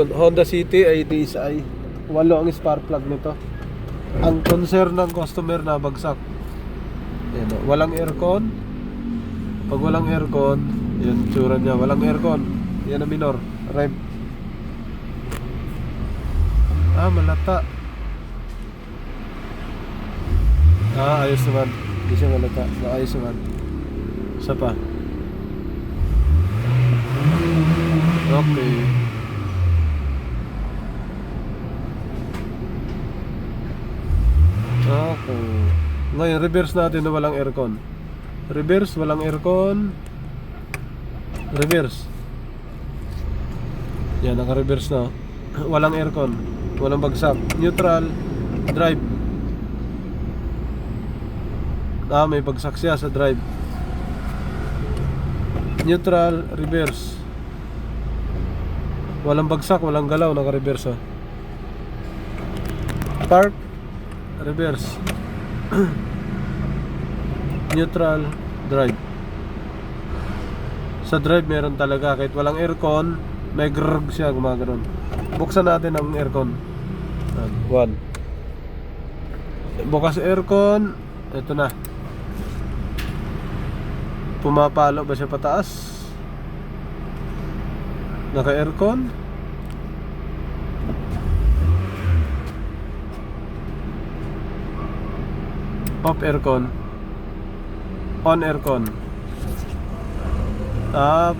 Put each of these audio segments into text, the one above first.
Ayun, Honda City ay DSi. 8 ang spark plug nito. Ang concern ng customer na bagsak. Ayan, walang aircon. Pag walang aircon, yan tsura niya. Walang aircon. Yan ang minor. Rev. Malata. Ayos naman. Hindi siya malata. Ayos naman. Isa pa. Okay. Okay. Ngayon, reverse natin na walang aircon. Reverse, walang aircon. Reverse. Yan, naka-reverse na. Walang aircon. Walang bagsak. Neutral. Drive. May bagsak siya sa drive. Neutral, reverse. Walang bagsak, walang galaw, naka-reverse. Park, reverse. Neutral, drive. Sa drive meron talaga, kahit walang aircon, may grrrg siya, gumagano'n. Buksan natin ang aircon. 1. Bukas aircon. Ito na. Pumapalo ba siya pataas? Naka-aircon? Off aircon. On aircon.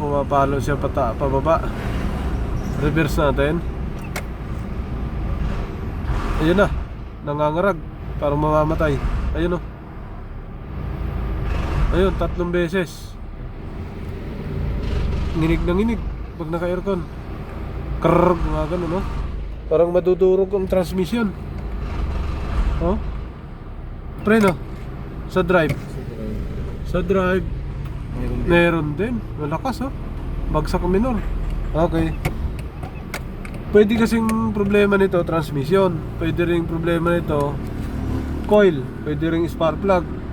Pumapalo siya pababa. Reverse natin. Ayun na. Nangangarag. Parang mamamatay. Ayun o. Ayun, 3 beses. Nginig na nginig pag naka-aircon. Krrrr, mga ganun, no? Parang madudurog ang transmission. Oh? Preno. Sa drive. Sa drive. Meron din. Malakas, oh. Bagsak ang minor. Okay. Pwede kasing problema nito, transmission. Pwede ring problema nito, coil. Pwede ring spark plug.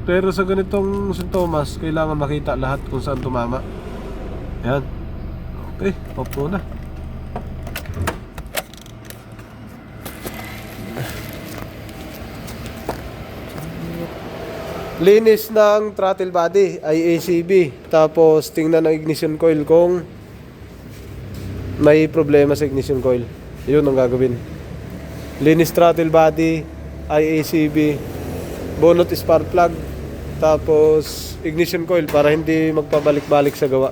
Pero sa ganitong sintomas, kailangan makita lahat kung saan tumama. Yan. Okay, off muna. Linis ng throttle body ay ACB. Tapos tingnan ang ignition coil kung may problema sa ignition coil. Yun ang gagawin. Linis throttle body ay ACB. Bunot spark plug. Tapos ignition coil para hindi magpabalik-balik sa gawa.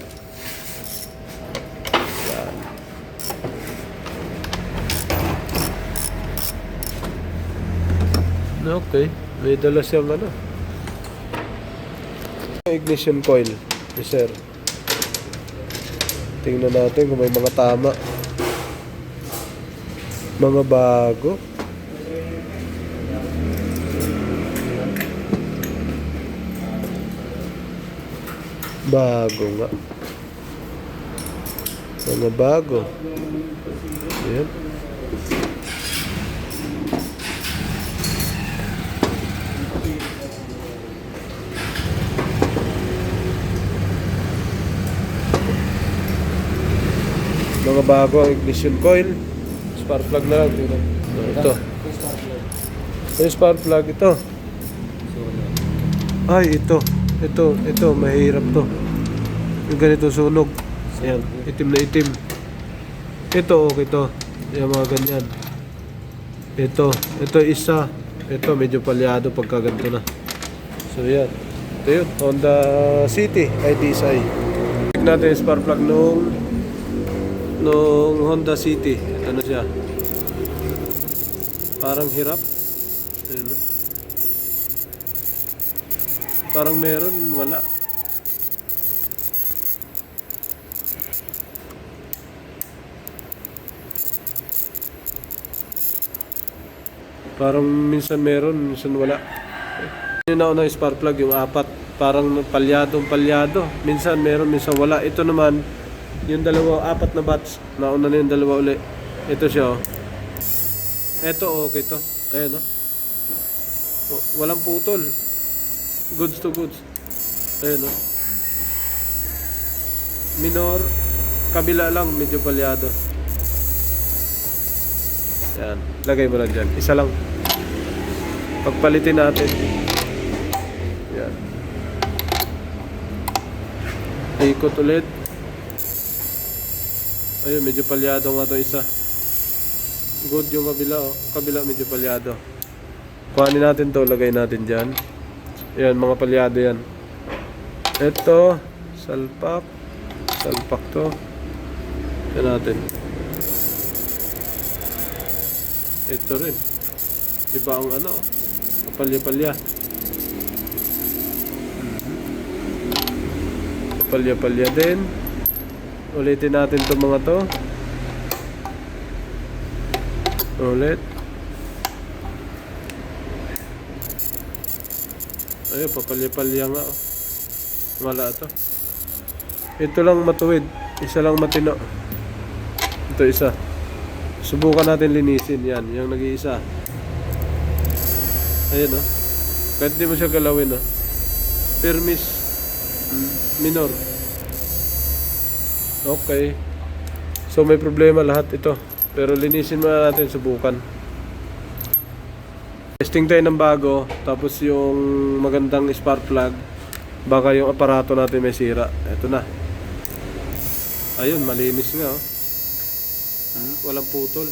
Yan. Okay, may dala siyang ignition coil. Yes, sir. Tingnan natin kung may mga tama. Mga bago. Bago nga. Mga bago. Ayan. Mga bago ang ignition coil. Spark plug na lang. Ito. Yung spark plug ito. Ay, ito. Ito, mahirap to. Yung ganito sunog. Ayan, itim na itim. Ito, okay to. Yung mga ganyan. Ito isa. Ito, medyo palyado pagka ganito na. So, yan. Ito yun, Honda City IDSi. Check natin yung spark plug nung Honda City. Ano siya? Parang hirap. Ayun na. Parang meron, wala. Parang minsan meron, minsan wala. Yung nauna yung spark plug, yung 4. Parang palyado. Minsan meron, minsan wala. Ito naman, yung 4 na batch. Nauna na yung 2 uli. Ito siya, oh. Ito, okay to. Ayan, oh. Walang putol. Goods to goods. Ayan, oh. Minor, kabila lang, medyo palyado. Yan. Lagay mo lang dyan. Isa lang. Pagpalitin natin. Yan. Ikot ulit. Ayun, medyo palyado nga to isa. Good yung kabila, oh. Kabila medyo palyado. Kuhanin natin to, lagay natin dyan. Yan, mga palyado yan. Ito, salpak. Salpak to. Yan natin. Ito rin. Iba ang ano, palya-palya. Palya-palya din. Ulitin natin itong mga to. Ulit. Ayun, papalya-palya nga, oh. Wala ito. Ito lang matuwid. Isa lang matino. Ito isa. Subukan natin linisin. Yan, yung nag-iisa. Ayan, oh. Kahit di mo siya galawin, oh. Permis minor. Okay. So may problema lahat ito. Pero linisin muna natin, subukan. Testing tayo ng bago. Tapos yung magandang spark plug. Baka yung aparato natin may sira. Ito na. Ayun, malinis nga, oh. Walang putol.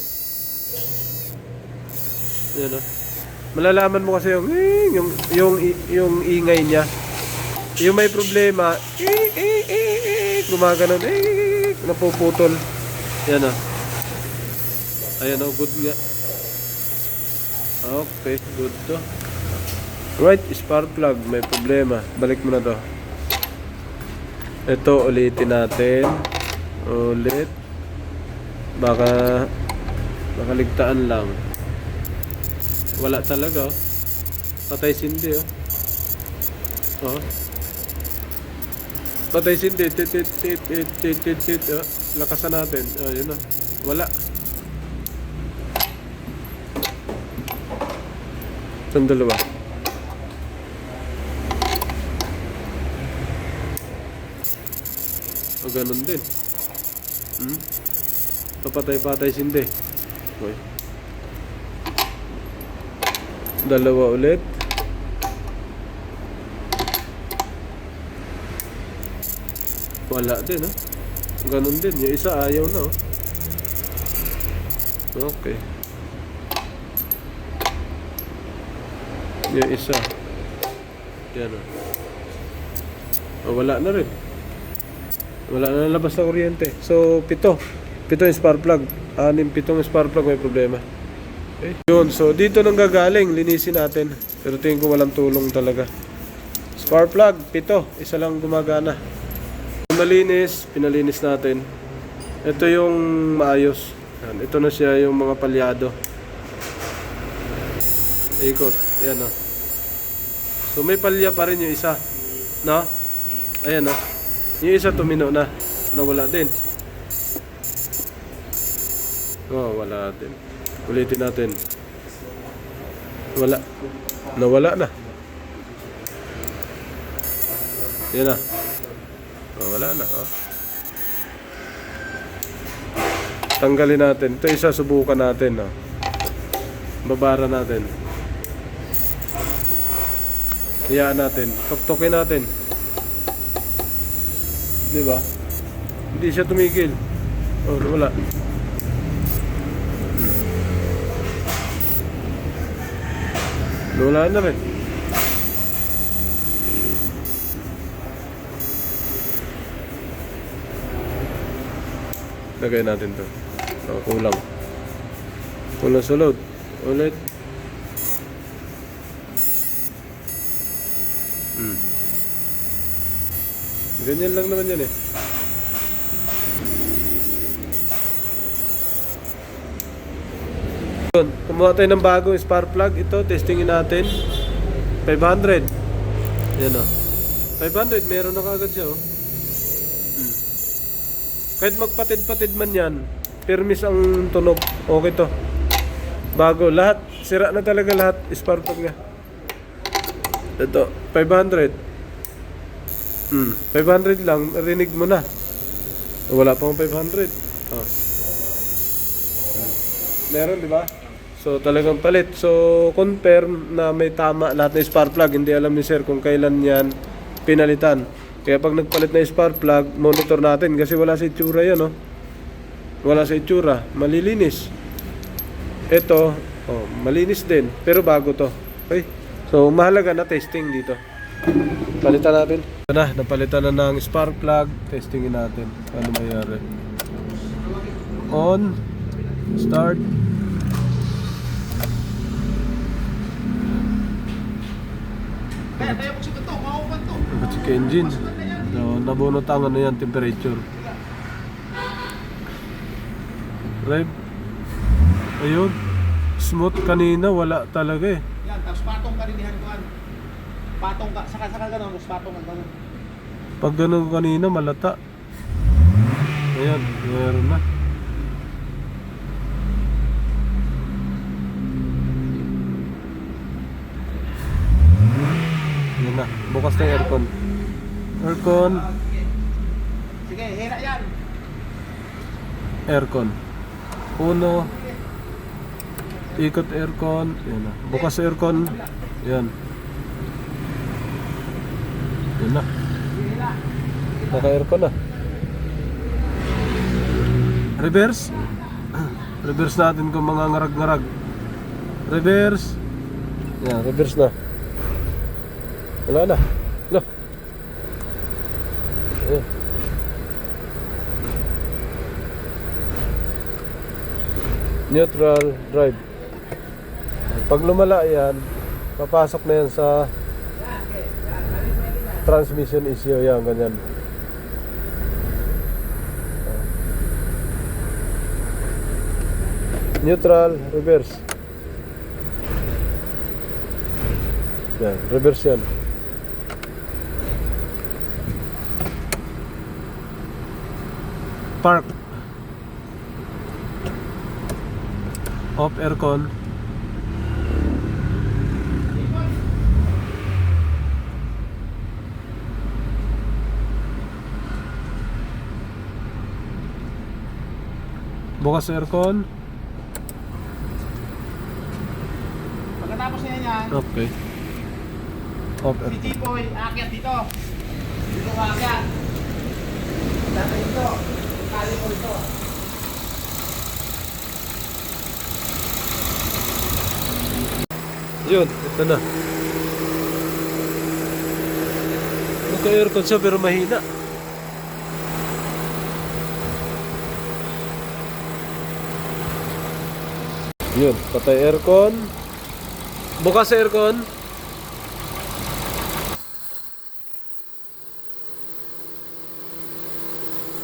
Yan, oh. Malalaman mo kasi yung ingay niya. Yung may problema, gumaganon, napuputol. Yan, oh. Ayan, oh, good nga. Okay, good to. Right, spark plug, may problema. Balik mo na to. Ito, ulitin natin. Ulit. Baka nakaligtaan lang. Wala talaga, oh. Patay sindi, oh. Oh. Patay sindi. Oh. Lakasan natin. Oh, yun, oh. Wala. Itong dalawa. O, ganun din. Papatay-patay sindi. Okay. Dalawa ulit. Wala din, ha? Ganun din. Yung isa ayaw na, oh. Okay. Yung isa. Yan, oh. Oh, wala na rin. Wala na labas na kuryente. So, 7 yung spark plug. 7 yung spark plug, may problema. Okay. Yun, so dito nang gagaling, linisin natin. Pero tingin ko walang tulong talaga. Spark plug, 7. Isa lang gumagana. Malinis, pinalinis natin. Ito yung maayos. Yan, ito na siya yung mga palyado. Ikot. Yan, oh. So may palya pa rin yung isa. No? Ayan, oh. Yung isa tumino na. Nawala din. Oh, wala din. Ulitin natin. Wala. Nawala na. Yan na. Oh, wala na. Oh. Tanggalin natin. Ito isa, subukan natin. Oh. Babara natin. Hayaan natin. Tuktukin natin. Di ba? Hindi siya tumigil. Oh, wala. Wala na rin. Lagay natin to. Oh, kulang. Kulang sa load. Ulit. Ganyan lang naman yan, eh. Kumuha tayo ng bagong spark plug. Ito, testingin natin. 500. Yan, o. 500, meron na kagad siya, o. Kahit magpatid-patid man yan, permis ang tunog. Okay to. Bago, lahat. Sira na talaga lahat. Spark plug niya. Ito, 500. 500 lang, rinig mo na. Wala pang 500. Oh. Meron, di ba? So talagang palit. So confirm na may tama lahat ng spark plug. Hindi alam ni sir kung kailan yan pinalitan. Kaya pag nagpalit na spark plug, monitor natin kasi wala sa itsura yan, oh. Wala sa itsura, malilinis. Ito, oh, malinis din, pero bago to. Okay? So mahalaga na testing dito. Palitan natin. Ito na, napalitan na ng spark plug. Testingin natin ano mayroon. On, start. Check engine. So, nabunot ang ano yan, temperature. Right? Ayun. Smooth kanina, wala talaga eh. Yan, tapos patong ka rin dihan ko. Patong ka, saka gano'n, mas patong ka gano'n. Pag gano'n kanina, malata. Ayan, meron na. Ayan na, bukas na yung aircon. Aircon. Sige, hira yan. Aircon. Uno. Ikot aircon. Ayan na. Bukas aircon. Ayan. Ayan na. Naka-aircon na. Reverse. Reverse natin kung mga ngarag-ngarag. Reverse. Ayan, reverse na. Wala na. Wala. Ayan. Neutral drive. Pag lumala yan, papasok na yan sa transmission issue. Yan, ganyan. Neutral, reverse. Yan, reverse yan. Park. Off aircon. Bukas aircon. Pagkatapos na yan, Okay. Off si aircon. Jipoy, aakyat dito. Dito ka aakyat. Dito dito. Kali ko ito. Yun, ito na. Naka-aircon siya pero mahina. Yun, patay aircon. Bukas aircon.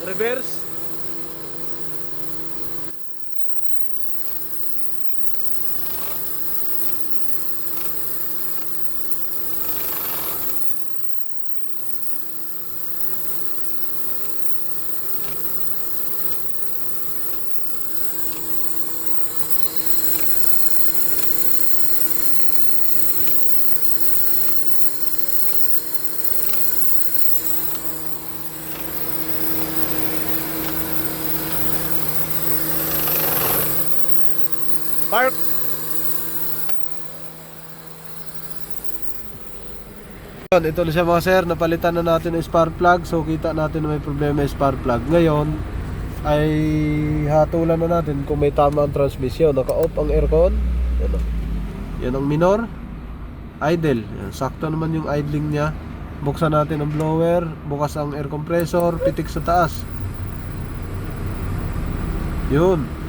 Reverse. Park. Ito na siya mga sir, napalitan na natin yung spark plug. So kita natin na may problema yung spark plug. Ngayon ay hatulan na natin kung may tama ang transmission. Naka-off ang aircon. Yan, yan ang minor. Idle. Yan, sakto naman yung idling niya. Buksan natin ang blower. Bukas ang air compressor. Pitik sa taas. Yun.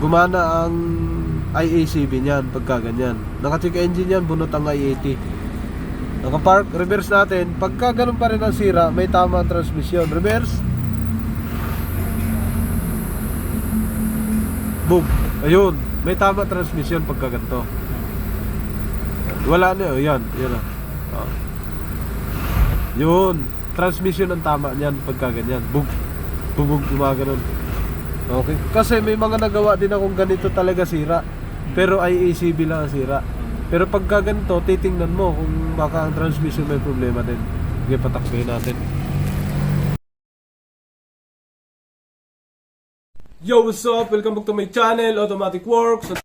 Gumana ang IACB niyan pagka ganyan. Naka-check engine yan, bunot ang I-80. Naka-park, reverse natin. Pagka ganun pa rin ang sira, may tama ang transmission. Reverse. Boom. Ayun, may tama transmission pagka ganito. Wala na yun, yan. Yan na. Oh. Yun, transmission ang tama niyan pagka ganyan. Boom. Boom, boom, gumaganon. Okay. Kasi may mga nagawa din akong ganito talaga sira. Pero IACB lang ang sira. Pero pagka ganito, titingnan mo kung baka ang transmission may problema din. Sige, patakboy natin. Yo, what's up? Welcome back to my channel, Automatic Works.